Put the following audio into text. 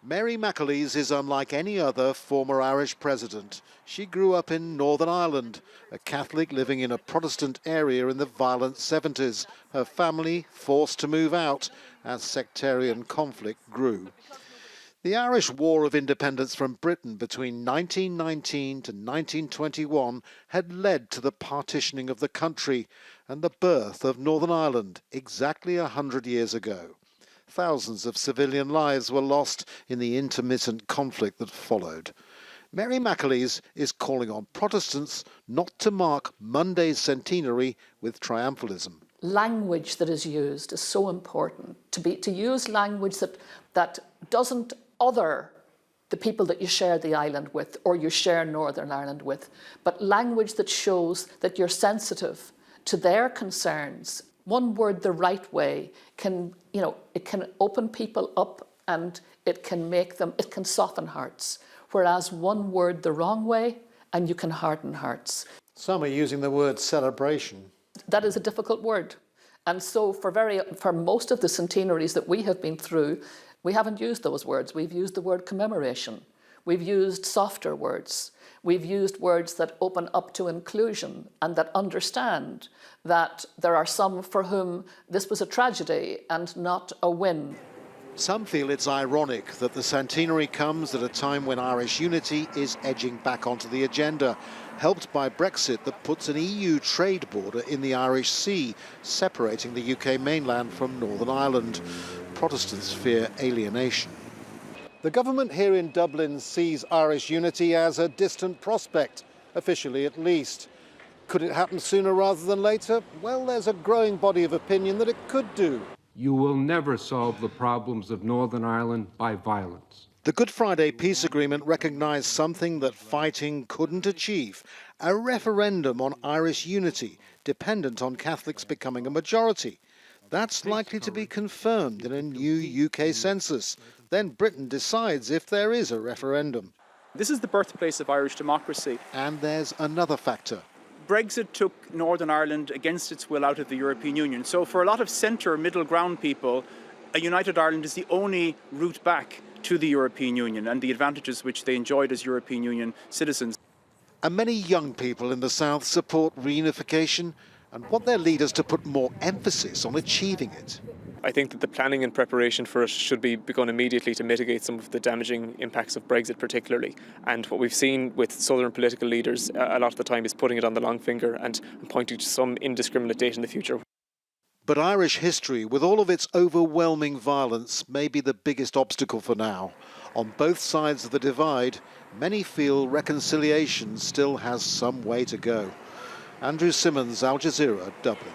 Mary McAleese is unlike any other former Irish president. She grew up in Northern Ireland, a Catholic living in a Protestant area in the violent 70s. Her family forced to move out as sectarian conflict grew. The Irish War of Independence from Britain between 1919 to 1921 had led to the partitioning of the country and the birth of Northern Ireland exactly 100 years ago. Thousands of civilian lives were lost in the intermittent conflict that followed. Mary McAleese is calling on Protestants not to mark Monday's centenary with triumphalism. Language that is used is so important, to use language that doesn't other the people that you share the island with or you share Northern Ireland with, but language that shows that you're sensitive to their concerns. One word the right way can, it can open people up and it can soften hearts. Whereas one word the wrong way and you can harden hearts. Some are using the word celebration. That is a difficult word. And so for most of the centenaries that we have been through, we haven't used those words. We've used the word commemoration. We've used softer words. We've used words that open up to inclusion and that understand that there are some for whom this was a tragedy and not a win. Some feel it's ironic that the centenary comes at a time when Irish unity is edging back onto the agenda, helped by Brexit that puts an EU trade border in the Irish Sea, separating the UK mainland from Northern Ireland. Protestants fear alienation. The government here in Dublin sees Irish unity as a distant prospect, officially at least. Could it happen sooner rather than later? Well, there's a growing body of opinion that it could do. You will never solve the problems of Northern Ireland by violence. The Good Friday Peace Agreement recognised something that fighting couldn't achieve, a referendum on Irish unity, dependent on Catholics becoming a majority. That's likely to be confirmed in a new UK census. Then Britain decides if there is a referendum. This is the birthplace of Irish democracy. And there's another factor. Brexit took Northern Ireland against its will out of the European Union. So for a lot of centre, middle ground people, a united Ireland is the only route back to the European Union and the advantages which they enjoyed as European Union citizens. And many young people in the South support reunification and want their leaders to put more emphasis on achieving it. I think that the planning and preparation for it should be begun immediately to mitigate some of the damaging impacts of Brexit particularly. And what we've seen with southern political leaders a lot of the time is putting it on the long finger and pointing to some indiscriminate date in the future. But Irish history, with all of its overwhelming violence, may be the biggest obstacle for now. On both sides of the divide, many feel reconciliation still has some way to go. Andrew Simmons, Al Jazeera, Dublin.